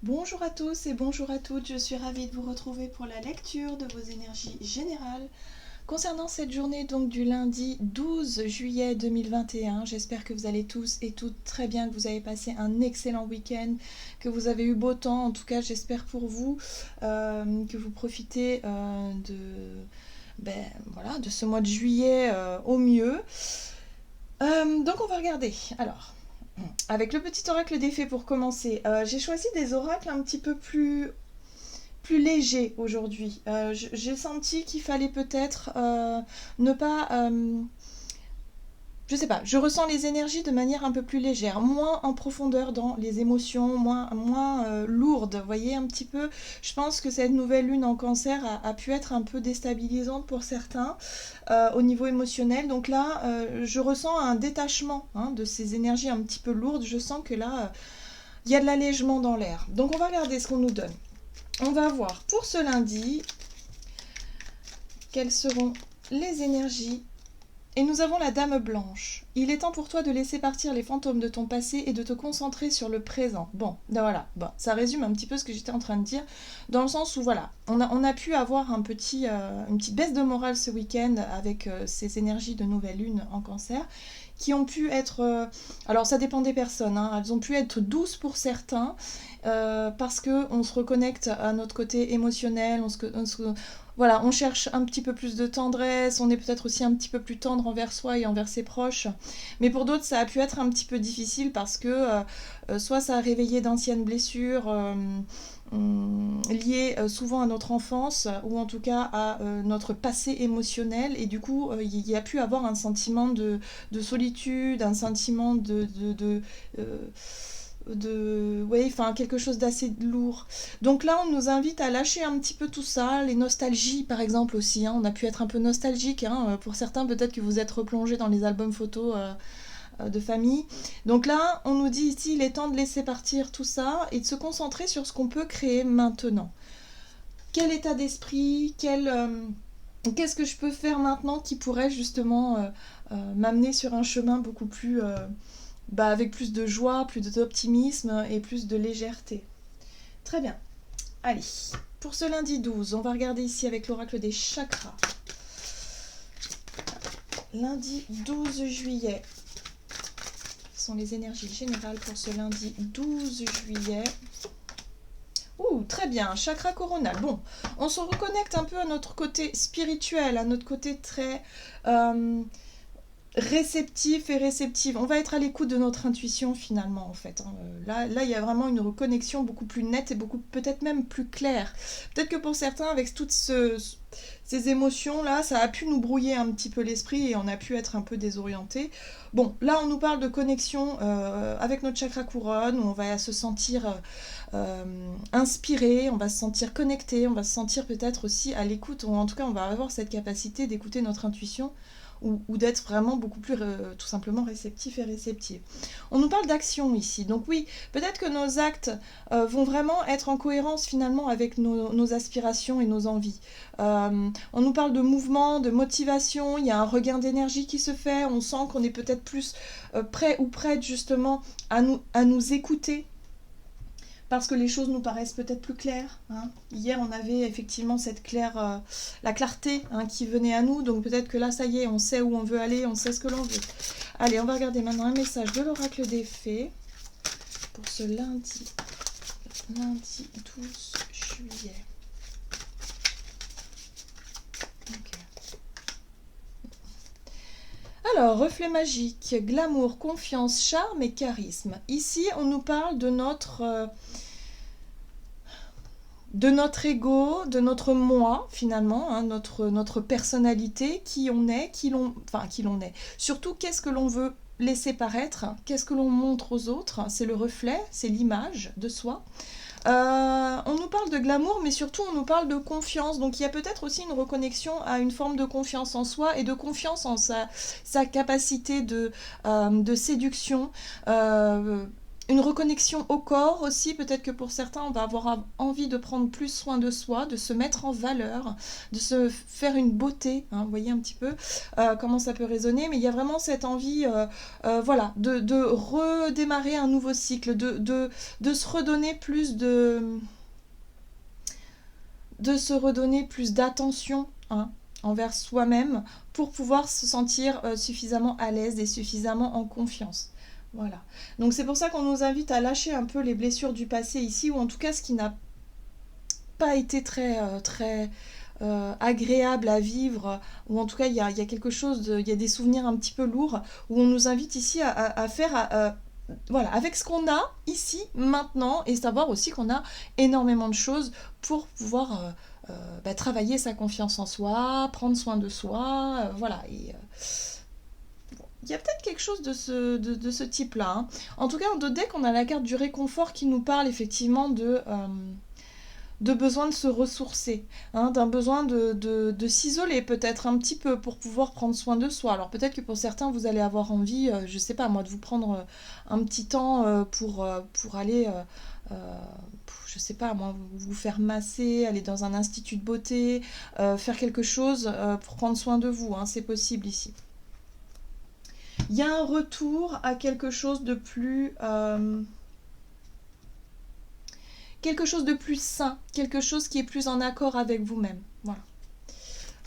Bonjour à tous et bonjour à toutes, je suis ravie de vous retrouver pour la lecture de vos énergies générales concernant cette journée donc du lundi 12 juillet 2021. J'espère que vous allez tous et toutes très bien, que vous avez passé un excellent week-end, que vous avez eu beau temps, en tout cas j'espère pour vous, que vous profitez voilà, de ce mois de juillet au mieux. Donc on va regarder. Alors, avec le petit oracle des fées pour commencer, j'ai choisi des oracles un petit peu plus légers aujourd'hui. J'ai senti qu'il fallait peut-être ne pas... je sais pas, je ressens les énergies de manière un peu plus légère, moins en profondeur dans les émotions, moins lourde. Vous voyez un petit peu, je pense que cette nouvelle lune en cancer a pu être un peu déstabilisante pour certains au niveau émotionnel. Donc là, je ressens un détachement de ces énergies un petit peu lourdes. Je sens que là, il y a de l'allègement dans l'air. Donc on va regarder ce qu'on nous donne. On va voir pour ce lundi quelles seront les énergies. Et nous avons la Dame Blanche. Il est temps pour toi de laisser partir les fantômes de ton passé et de te concentrer sur le présent. Bon, ben voilà, bon, ça résume un petit peu ce que j'étais en train de dire, dans le sens où voilà, on a pu avoir une petite baisse de morale ce week-end avec ces énergies de nouvelle lune en cancer, qui ont pu être, alors ça dépend des personnes, elles ont pu être douces pour certains, parce qu'on se reconnecte à notre côté émotionnel, voilà, on cherche un petit peu plus de tendresse, on est peut-être aussi un petit peu plus tendre envers soi et envers ses proches. Mais pour d'autres, ça a pu être un petit peu difficile parce que soit ça a réveillé d'anciennes blessures liées souvent à notre enfance ou en tout cas à notre passé émotionnel. Et du coup, il y a pu avoir un sentiment de solitude, un sentiment ouais, enfin quelque chose d'assez lourd. Donc là, on nous invite à lâcher un petit peu tout ça, les nostalgies par exemple aussi. On a pu être un peu nostalgique. Pour certains, peut-être que vous êtes replongé dans les albums photos de famille. Donc là, on nous dit ici, il est temps de laisser partir tout ça et de se concentrer sur ce qu'on peut créer maintenant. Quel état d'esprit, qu'est-ce que je peux faire maintenant qui pourrait justement m'amener sur un chemin beaucoup plus avec plus de joie, plus d'optimisme et plus de légèreté. Très bien. Allez, pour ce lundi 12, on va regarder ici avec l'oracle des chakras. Lundi 12 juillet. Quelles sont les énergies générales pour ce lundi 12 juillet? Très bien, chakra coronal. Bon, on se reconnecte un peu à notre côté spirituel, à notre côté très réceptif et réceptive. On va être à l'écoute de notre intuition finalement en fait. Là, il y a vraiment une reconnexion beaucoup plus nette et beaucoup peut-être même plus claire. Peut-être que pour certains, avec toutes ces émotions-là, ça a pu nous brouiller un petit peu l'esprit et on a pu être un peu désorienté. Bon, là, on nous parle de connexion avec notre chakra couronne, où on va se sentir inspiré, on va se sentir connecté, on va se sentir peut-être aussi à l'écoute, ou en tout cas, on va avoir cette capacité d'écouter notre intuition ou d'être vraiment beaucoup plus tout simplement réceptif et réceptive. On nous parle d'action ici, donc oui, peut-être que nos actes vont vraiment être en cohérence finalement avec nos aspirations et nos envies. On nous parle de mouvement, de motivation, il y a un regain d'énergie qui se fait, on sent qu'on est peut-être plus prêt ou prête justement à nous écouter, parce que les choses nous paraissent peut-être plus claires. Hier, on avait effectivement la clarté qui venait à nous, donc peut-être que là, ça y est, on sait où on veut aller, on sait ce que l'on veut. Allez, on va regarder maintenant un message de l'oracle des fées pour ce lundi 12 juillet. Alors, reflet magique, glamour, confiance, charme et charisme. Ici, on nous parle de notre ego, de notre moi finalement, notre personnalité, qui on est, qui l'on est. Surtout, qu'est-ce que l'on veut laisser paraître, qu'est-ce que l'on montre aux autres, c'est le reflet, c'est l'image de soi. On nous parle de glamour, mais surtout on nous parle de confiance. Donc il y a peut-être aussi une reconnexion à une forme de confiance en soi et de confiance en sa capacité de séduction. une reconnexion au corps aussi, peut-être que pour certains, on va avoir envie de prendre plus soin de soi, de se mettre en valeur, de se faire une beauté, hein, vous voyez un petit peu comment ça peut résonner, mais il y a vraiment cette envie, voilà, de redémarrer un nouveau cycle, de se redonner plus de se redonner plus d'attention, hein, envers soi-même pour pouvoir se sentir suffisamment à l'aise et suffisamment en confiance. Voilà. Donc c'est pour ça qu'on nous invite à lâcher un peu les blessures du passé ici, ou en tout cas ce qui n'a pas été très agréable à vivre, ou en tout cas il y a quelque chose, il y a des souvenirs un petit peu lourds, où on nous invite ici à faire... voilà, avec ce qu'on a ici, maintenant, et savoir aussi qu'on a énormément de choses pour pouvoir travailler sa confiance en soi, prendre soin de soi, voilà. Et il y a peut-être quelque chose de ce type-là, hein. En tout cas, en deux decks, on a la carte du réconfort qui nous parle effectivement de besoin de se ressourcer, hein, d'un besoin de s'isoler peut-être un petit peu pour pouvoir prendre soin de soi. Alors peut-être que pour certains, vous allez avoir envie, je sais pas moi, de vous prendre un petit temps pour aller, je sais pas moi, vous faire masser, aller dans un institut de beauté, faire quelque chose pour prendre soin de vous, hein, c'est possible ici. Il y a un retour à quelque chose de plus... quelque chose de plus sain, quelque chose qui est plus en accord avec vous-même. Voilà.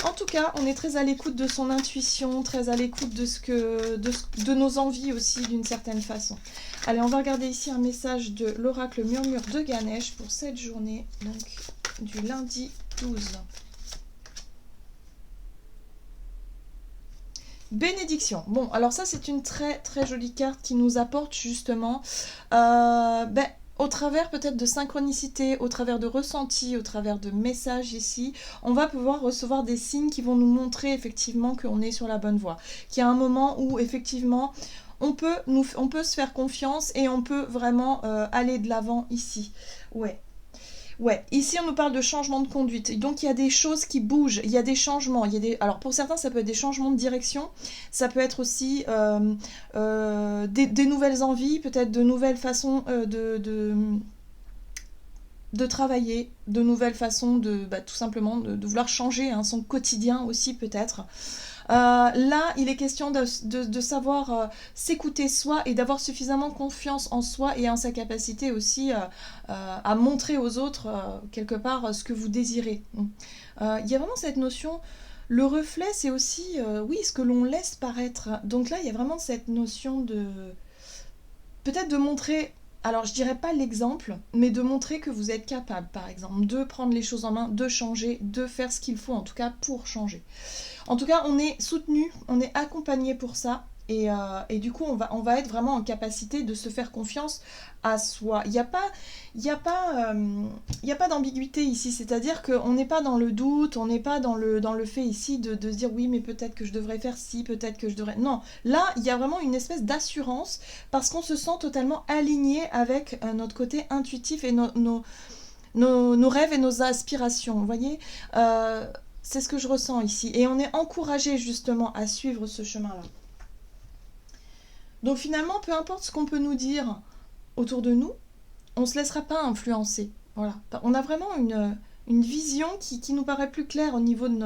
En tout cas, on est très à l'écoute de son intuition, très à l'écoute de nos envies aussi d'une certaine façon. Allez, on va regarder ici un message de l'oracle Murmure de Ganesh pour cette journée, donc du lundi 12. Bénédiction. Bon, alors ça c'est une très très jolie carte qui nous apporte justement au travers peut-être de synchronicité, au travers de ressentis, au travers de messages ici, on va pouvoir recevoir des signes qui vont nous montrer effectivement qu'on est sur la bonne voie. Qu'il y a un moment où effectivement on peut se faire confiance et on peut vraiment aller de l'avant ici. Ouais. Ouais, ici on nous parle de changement de conduite, donc il y a des choses qui bougent, il y a des changements, alors pour certains ça peut être des changements de direction, ça peut être aussi des nouvelles envies, peut-être de nouvelles façons de travailler, de nouvelles façons tout simplement de vouloir changer son quotidien aussi peut-être. Là, il est question de savoir s'écouter soi et d'avoir suffisamment confiance en soi et en sa capacité aussi à montrer aux autres, quelque part, ce que vous désirez. Il y a vraiment cette notion, le reflet, c'est aussi, oui, ce que l'on laisse paraître. Donc là, il y a vraiment cette notion peut-être de montrer... Alors, je dirais pas l'exemple, mais de montrer que vous êtes capable, par exemple, de prendre les choses en main, de changer, de faire ce qu'il faut, en tout cas, pour changer. En tout cas, on est soutenu, on est accompagné pour ça. Et du coup, on va être vraiment en capacité de se faire confiance à soi. Il n'y a pas d'ambiguïté ici. C'est-à-dire qu'on n'est pas dans le doute, on n'est pas dans le fait ici de se dire oui, mais peut-être que je devrais faire ci, peut-être que je devrais... Non, là, il y a vraiment une espèce d'assurance parce qu'on se sent totalement aligné avec notre côté intuitif et nos rêves et nos aspirations. Vous voyez c'est ce que je ressens ici. Et on est encouragé justement à suivre ce chemin-là. Donc finalement, peu importe ce qu'on peut nous dire autour de nous, on ne se laissera pas influencer. Voilà. On a vraiment une vision qui nous paraît plus claire au niveau de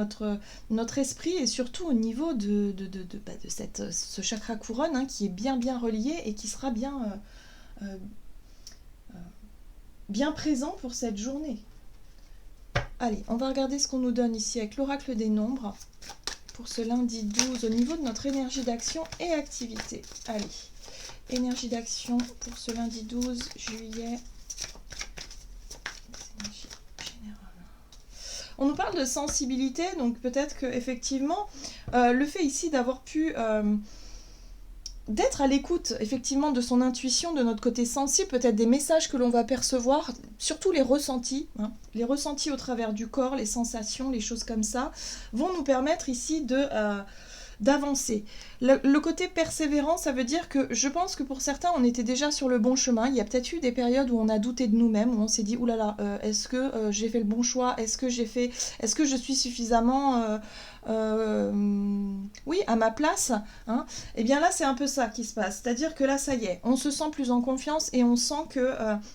notre esprit et surtout au niveau de ce chakra couronne qui est bien relié et qui sera bien présent pour cette journée. Allez, on va regarder ce qu'on nous donne ici avec l'oracle des nombres pour ce lundi 12 au niveau de notre énergie d'action et activité. Allez, énergie d'action pour ce lundi 12 juillet. Énergie générale. On nous parle de sensibilité, donc peut-être que effectivement, le fait ici d'avoir pu... d'être à l'écoute effectivement de son intuition, de notre côté sensible, peut-être des messages que l'on va percevoir, surtout les ressentis au travers du corps, les sensations, les choses comme ça, vont nous permettre ici d'avancer. Le côté persévérant, ça veut dire que je pense que pour certains, on était déjà sur le bon chemin. Il y a peut-être eu des périodes où on a douté de nous-mêmes, où on s'est dit, oulala, est-ce que j'ai fait le bon choix ? Est-ce que je suis suffisamment oui, à ma place, hein, et bien là c'est un peu ça qui se passe, c'est-à-dire que là ça y est, on se sent plus en confiance et on sent que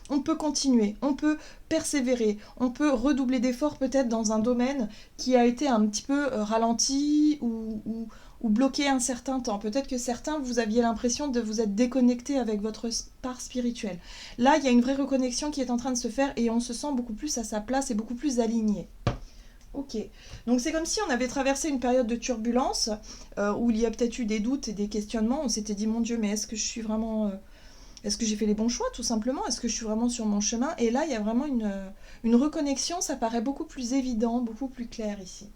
on peut continuer, on peut persévérer, on peut redoubler d'efforts peut-être dans un domaine qui a été un petit peu ralenti ou bloqué un certain temps. Peut-être que certains, vous aviez l'impression de vous être déconnecté avec votre part spirituelle. Là, il y a une vraie reconnexion qui est en train de se faire et on se sent beaucoup plus à sa place et beaucoup plus aligné. Ok, donc c'est comme si on avait traversé une période de turbulence où il y a peut-être eu des doutes et des questionnements. On s'était dit, mon Dieu, mais est-ce que je suis vraiment... est-ce que j'ai fait les bons choix, tout simplement? Est-ce que je suis vraiment sur mon chemin? Et là, il y a vraiment une reconnexion, ça paraît beaucoup plus évident, beaucoup plus clair ici.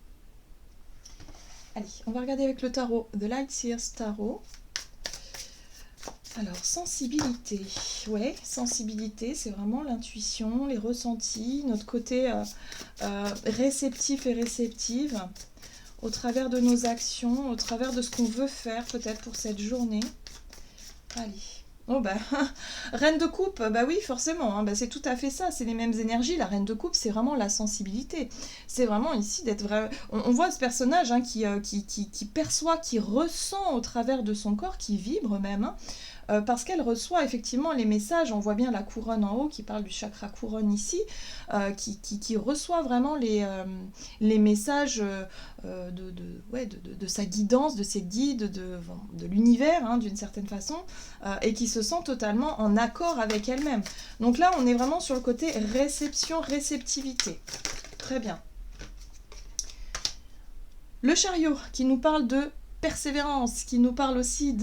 Allez, on va regarder avec le tarot The Lightseers Tarot. Alors, sensibilité. Ouais, sensibilité, c'est vraiment l'intuition, les ressentis, notre côté réceptif et réceptive, au travers de nos actions, au travers de ce qu'on veut faire peut-être pour cette journée. Allez. Oh bah, reine de coupe, bah oui, forcément, hein, bah c'est tout à fait ça, c'est les mêmes énergies. La reine de coupe, c'est vraiment la sensibilité. C'est vraiment ici d'être vrai. On voit ce personnage hein, qui perçoit, qui ressent au travers de son corps, qui vibre même, hein, parce qu'elle reçoit effectivement les messages. On voit bien la couronne en haut qui parle du chakra couronne ici, qui reçoit vraiment les messages de sa guidance, de ses guides, de l'univers hein, d'une certaine façon, et qui se sent totalement en accord avec elle-même. Donc là, on est vraiment sur le côté réception, réceptivité. Très bien. Le chariot qui nous parle de persévérance, qui nous parle aussi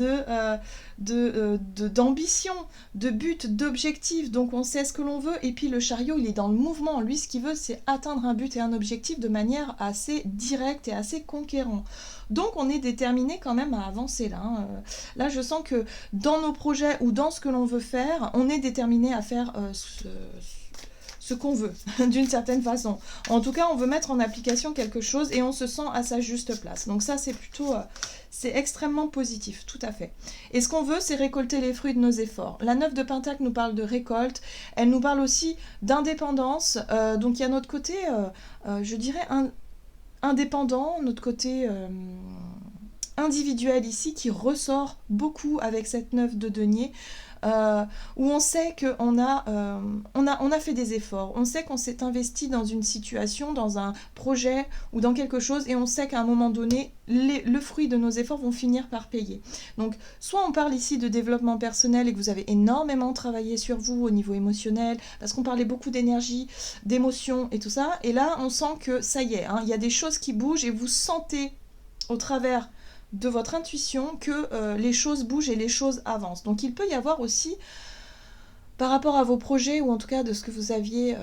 d'ambition, de but, d'objectif. Donc on sait ce que l'on veut et puis le chariot il est dans le mouvement. Lui ce qu'il veut c'est atteindre un but et un objectif de manière assez directe et assez conquérant. Donc on est déterminé quand même à avancer là. Hein. Là je sens que dans nos projets ou dans ce que l'on veut faire, on est déterminé à faire ce qu'on veut, d'une certaine façon. En tout cas, on veut mettre en application quelque chose et on se sent à sa juste place. Donc ça, c'est plutôt... c'est extrêmement positif, tout à fait. Et ce qu'on veut, c'est récolter les fruits de nos efforts. La 9 de Pentacle nous parle de récolte. Elle nous parle aussi d'indépendance. Donc il y a notre côté, je dirais, indépendant, notre côté... individuel ici qui ressort beaucoup avec cette 9 de denier. Où on sait qu'on on a fait des efforts, on sait qu'on s'est investi dans une situation, dans un projet ou dans quelque chose et on sait qu'à un moment donné, le fruit de nos efforts vont finir par payer. Donc, soit on parle ici de développement personnel et que vous avez énormément travaillé sur vous au niveau émotionnel, parce qu'on parlait beaucoup d'énergie, d'émotion et tout ça, et là, on sent que ça y est, hein, il y a des choses qui bougent et vous sentez au travers de votre intuition que les choses bougent et les choses avancent. Donc il peut y avoir aussi, par rapport à vos projets, ou en tout cas de ce que vous aviez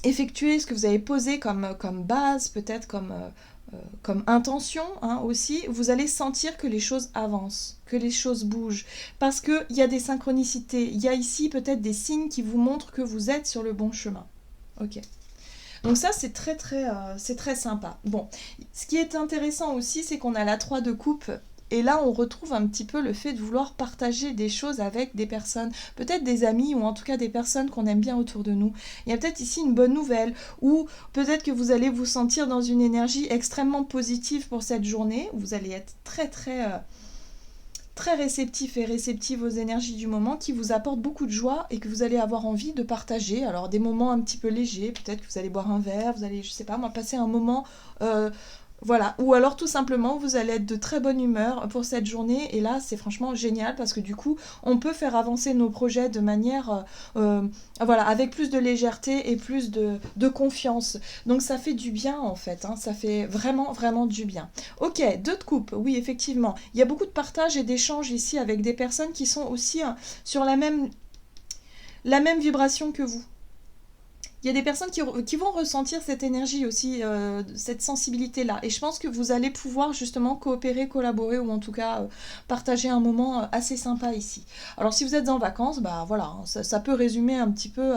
effectué, ce que vous avez posé comme base, peut-être comme intention hein, aussi, vous allez sentir que les choses avancent, que les choses bougent, parce qu'il y a des synchronicités, il y a ici peut-être des signes qui vous montrent que vous êtes sur le bon chemin. Ok. Donc ça, c'est très sympa. Bon, ce qui est intéressant aussi, c'est qu'on a la 3 de coupe. Et là, on retrouve un petit peu le fait de vouloir partager des choses avec des personnes, peut-être des amis ou en tout cas des personnes qu'on aime bien autour de nous. Il y a peut-être ici une bonne nouvelle ou peut-être que vous allez vous sentir dans une énergie extrêmement positive pour cette journée. Vous allez être très réceptif et réceptive aux énergies du moment qui vous apportent beaucoup de joie et que vous allez avoir envie de partager. Alors des moments un petit peu légers, peut-être que vous allez boire un verre, vous allez, je sais pas moi, passer un moment... voilà, ou alors tout simplement vous allez être de très bonne humeur pour cette journée et là c'est franchement génial parce que du coup on peut faire avancer nos projets de manière voilà, avec plus de légèreté et plus de confiance. Donc ça fait du bien en fait, hein, ça fait vraiment du bien. Ok, 2 de coupe, oui effectivement, il y a beaucoup de partage et d'échanges ici avec des personnes qui sont aussi sur la même vibration que vous. Il y a des personnes qui vont ressentir cette énergie aussi, cette sensibilité-là. Et je pense que vous allez pouvoir justement coopérer, collaborer ou en tout cas partager un moment assez sympa ici. Alors si vous êtes en vacances, bah voilà, hein, ça peut résumer un petit peu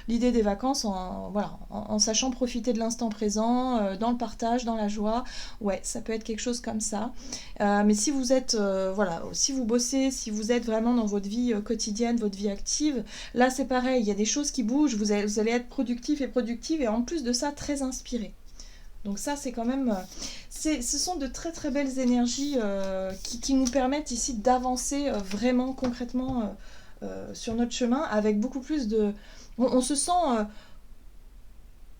l'idée des vacances en sachant profiter de l'instant présent, dans le partage, dans la joie. Ouais, ça peut être quelque chose comme ça. Mais si vous êtes, voilà, si vous bossez, si vous êtes vraiment dans votre vie quotidienne, votre vie active, là c'est pareil, il y a des choses qui bougent, vous allez être productif et en plus de ça très inspiré. Donc ça, c'est quand même... ce sont de très très belles énergies qui nous permettent ici d'avancer vraiment concrètement sur notre chemin avec beaucoup plus de... On se sent...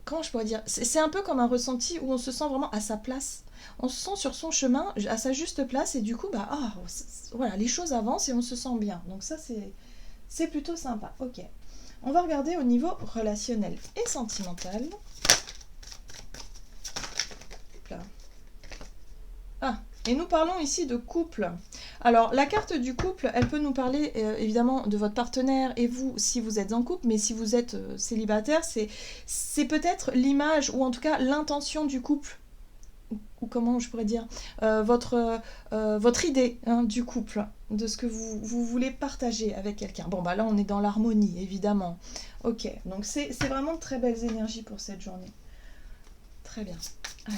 comment je pourrais dire? C'est un peu comme un ressenti où on se sent vraiment à sa place. On se sent sur son chemin, à sa juste place, et du coup, bah, voilà, les choses avancent et on se sent bien. Donc ça, c'est plutôt sympa. Ok. On va regarder au niveau relationnel et sentimental. Là. Ah, et nous parlons ici de couple. Alors, la carte du couple, elle peut nous parler évidemment de votre partenaire et vous, si vous êtes en couple, mais si vous êtes célibataire, c'est peut-être l'image, ou en tout cas l'intention du couple, ou comment je pourrais dire, votre idée du couple, de ce que vous voulez partager avec quelqu'un. Bon, bah là, on est dans l'harmonie, évidemment. Ok, donc c'est vraiment de très belles énergies pour cette journée. Très bien. Allez.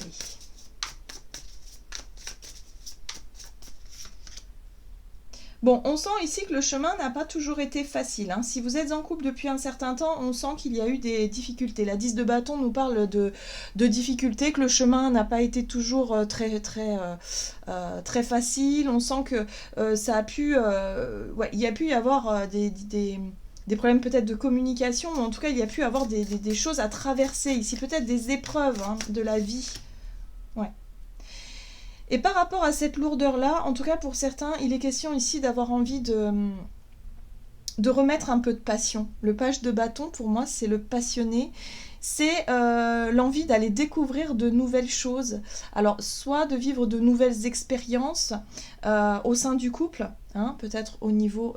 Bon, on sent ici que le chemin n'a pas toujours été facile. Hein. Si vous êtes en couple depuis un certain temps, on sent qu'il y a eu des difficultés. La 10 de bâton nous parle de difficultés, que le chemin n'a pas été toujours très facile. On sent que ça a pu... il y a pu y avoir des problèmes peut-être de communication, ou en tout cas, il y a pu y avoir des choses à traverser ici, peut-être des épreuves de la vie. Ouais. Et par rapport à cette lourdeur-là, en tout cas pour certains, il est question ici d'avoir envie de remettre un peu de passion. Le page de bâton, pour moi, c'est le passionné. C'est l'envie d'aller découvrir de nouvelles choses. Alors, soit de vivre de nouvelles expériences au sein du couple, peut-être au niveau...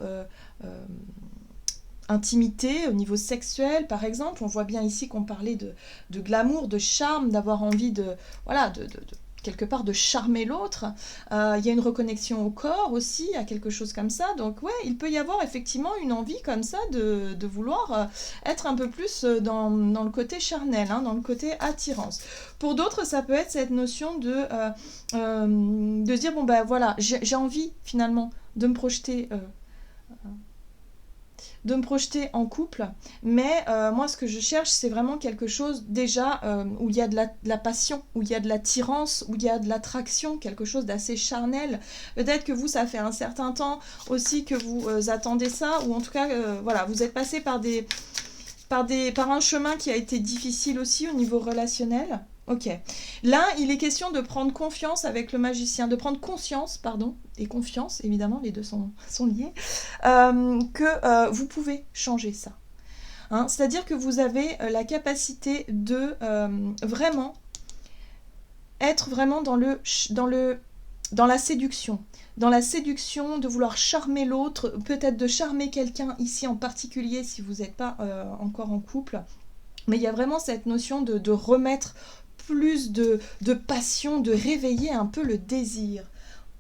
intimité, au niveau sexuel par exemple. On voit bien ici qu'on parlait de glamour, de charme, d'avoir envie de quelque part de charmer l'autre. Il y a une reconnexion au corps aussi, à quelque chose comme ça. Donc ouais, il peut y avoir effectivement une envie comme ça de vouloir être un peu plus dans le côté charnel, dans le côté attirance. Pour d'autres, ça peut être cette notion de se dire, bon ben voilà, j'ai envie finalement de me projeter en couple, mais moi ce que je cherche c'est vraiment quelque chose déjà où il y a de la passion, où il y a de l'attirance, où il y a de l'attraction, quelque chose d'assez charnel. Peut-être que vous, ça fait un certain temps aussi que vous attendez ça, ou en tout cas voilà, vous êtes passé par un chemin qui a été difficile aussi au niveau relationnel. Ok. Là, il est question de prendre confiance avec le magicien, de prendre conscience, pardon, et confiance, évidemment, les deux sont liés, que vous pouvez changer ça. C'est-à-dire que vous avez la capacité de vraiment être vraiment dans la séduction. Dans la séduction, de vouloir charmer l'autre, peut-être de charmer quelqu'un ici en particulier si vous n'êtes pas encore en couple. Mais il y a vraiment cette notion de remettre plus de passion, de réveiller un peu le désir.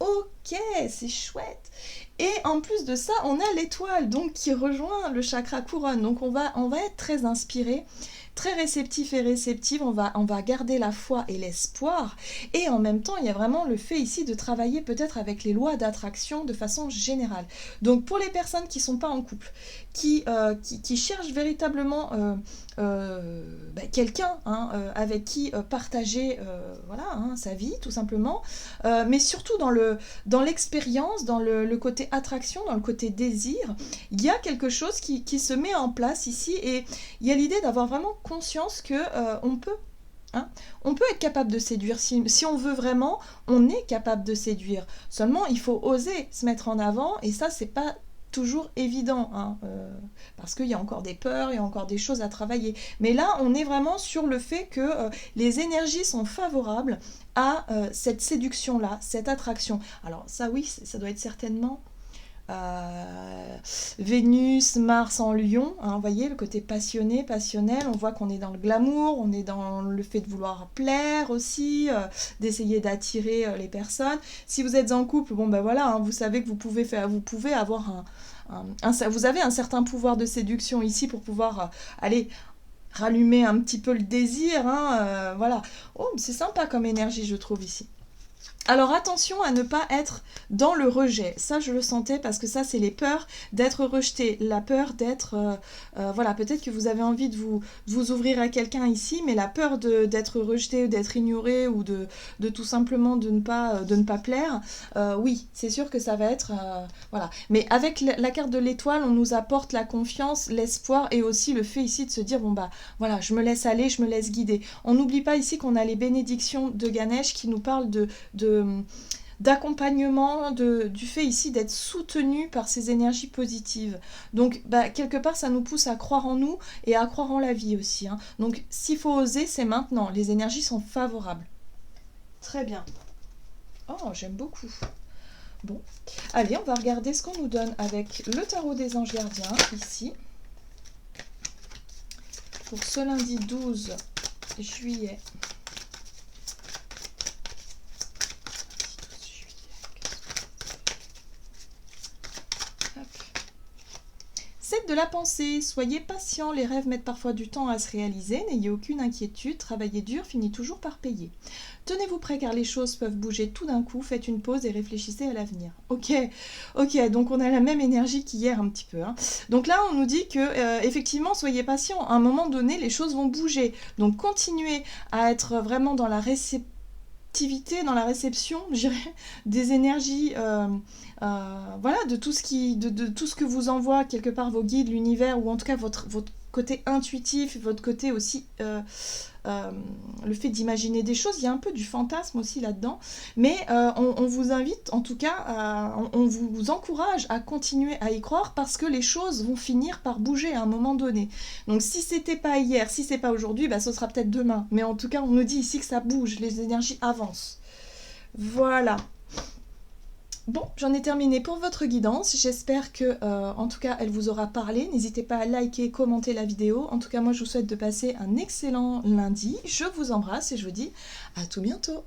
Ok, c'est chouette. Et en plus de ça, on a l'étoile donc qui rejoint le chakra couronne. Donc on va être très inspiré, très réceptif et réceptive. On va garder la foi et l'espoir. Et en même temps, il y a vraiment le fait ici de travailler peut-être avec les lois d'attraction de façon générale. Donc pour les personnes qui ne sont pas en couple, qui cherchent véritablement quelqu'un avec qui partager sa vie tout simplement, mais surtout dans l'expérience, dans le côté attraction, dans le côté désir, il y a quelque chose qui se met en place ici, et il y a l'idée d'avoir vraiment conscience que on peut être capable de séduire. Si on veut vraiment, on est capable de séduire. Seulement, il faut oser se mettre en avant, et ça, c'est pas toujours évident, parce qu'il y a encore des peurs, il y a encore des choses à travailler. Mais là, on est vraiment sur le fait que les énergies sont favorables à cette séduction-là, cette attraction. Alors ça, oui, ça doit être certainement Vénus, Mars en Lion, vous voyez, le côté passionné, passionnel. On voit qu'on est dans le glamour, on est dans le fait de vouloir plaire aussi, d'essayer d'attirer les personnes. Si vous êtes en couple, bon ben voilà, vous savez que vous pouvez avoir vous avez un certain pouvoir de séduction ici pour pouvoir aller rallumer un petit peu le désir, voilà. Oh, c'est sympa comme énergie, je trouve ici. Alors attention à ne pas être dans le rejet, ça je le sentais parce que ça c'est les peurs d'être rejeté, la peur d'être, voilà, peut-être que vous avez envie de vous ouvrir à quelqu'un ici, mais la peur d'être rejeté, d'être ignoré ou de tout simplement de ne pas plaire, oui, c'est sûr que ça va être, voilà. Mais avec la carte de l'étoile, on nous apporte la confiance, l'espoir et aussi le fait ici de se dire, bon bah voilà, je me laisse aller, je me laisse guider. On n'oublie pas ici qu'on a les bénédictions de Ganesh qui nous parlent d'accompagnement, du fait ici d'être soutenu par ces énergies positives. Donc bah, quelque part ça nous pousse à croire en nous et à croire en la vie aussi, hein. Donc s'il faut oser, c'est maintenant, les énergies sont favorables. Très bien. Oh, j'aime beaucoup. Bon, allez, on va regarder ce qu'on nous donne avec le tarot des anges gardiens ici. Pour ce lundi 12 juillet. C'est de la pensée, soyez patient, les rêves mettent parfois du temps à se réaliser, n'ayez aucune inquiétude, travaillez dur finit toujours par payer. Tenez-vous prêt car les choses peuvent bouger tout d'un coup, faites une pause et réfléchissez à l'avenir. Ok, donc on a la même énergie qu'hier un petit peu, hein. Donc là on nous dit que effectivement soyez patient, à un moment donné les choses vont bouger, donc continuez à être vraiment dans la réceptivité, dans la réception, je dirais, des énergies, voilà, de tout ce que vous envoie quelque part vos guides, l'univers, ou en tout cas votre côté intuitif, votre côté aussi, le fait d'imaginer des choses, il y a un peu du fantasme aussi là-dedans, mais on vous invite, en tout cas, on vous encourage à continuer à y croire parce que les choses vont finir par bouger à un moment donné. Donc si c'était pas hier, si c'est pas aujourd'hui, bah, ce sera peut-être demain, mais en tout cas on nous dit ici que ça bouge, les énergies avancent. Voilà. Bon, j'en ai terminé pour votre guidance. J'espère que, en tout cas, elle vous aura parlé. N'hésitez pas à liker, commenter la vidéo. En tout cas, moi, je vous souhaite de passer un excellent lundi. Je vous embrasse et je vous dis à tout bientôt.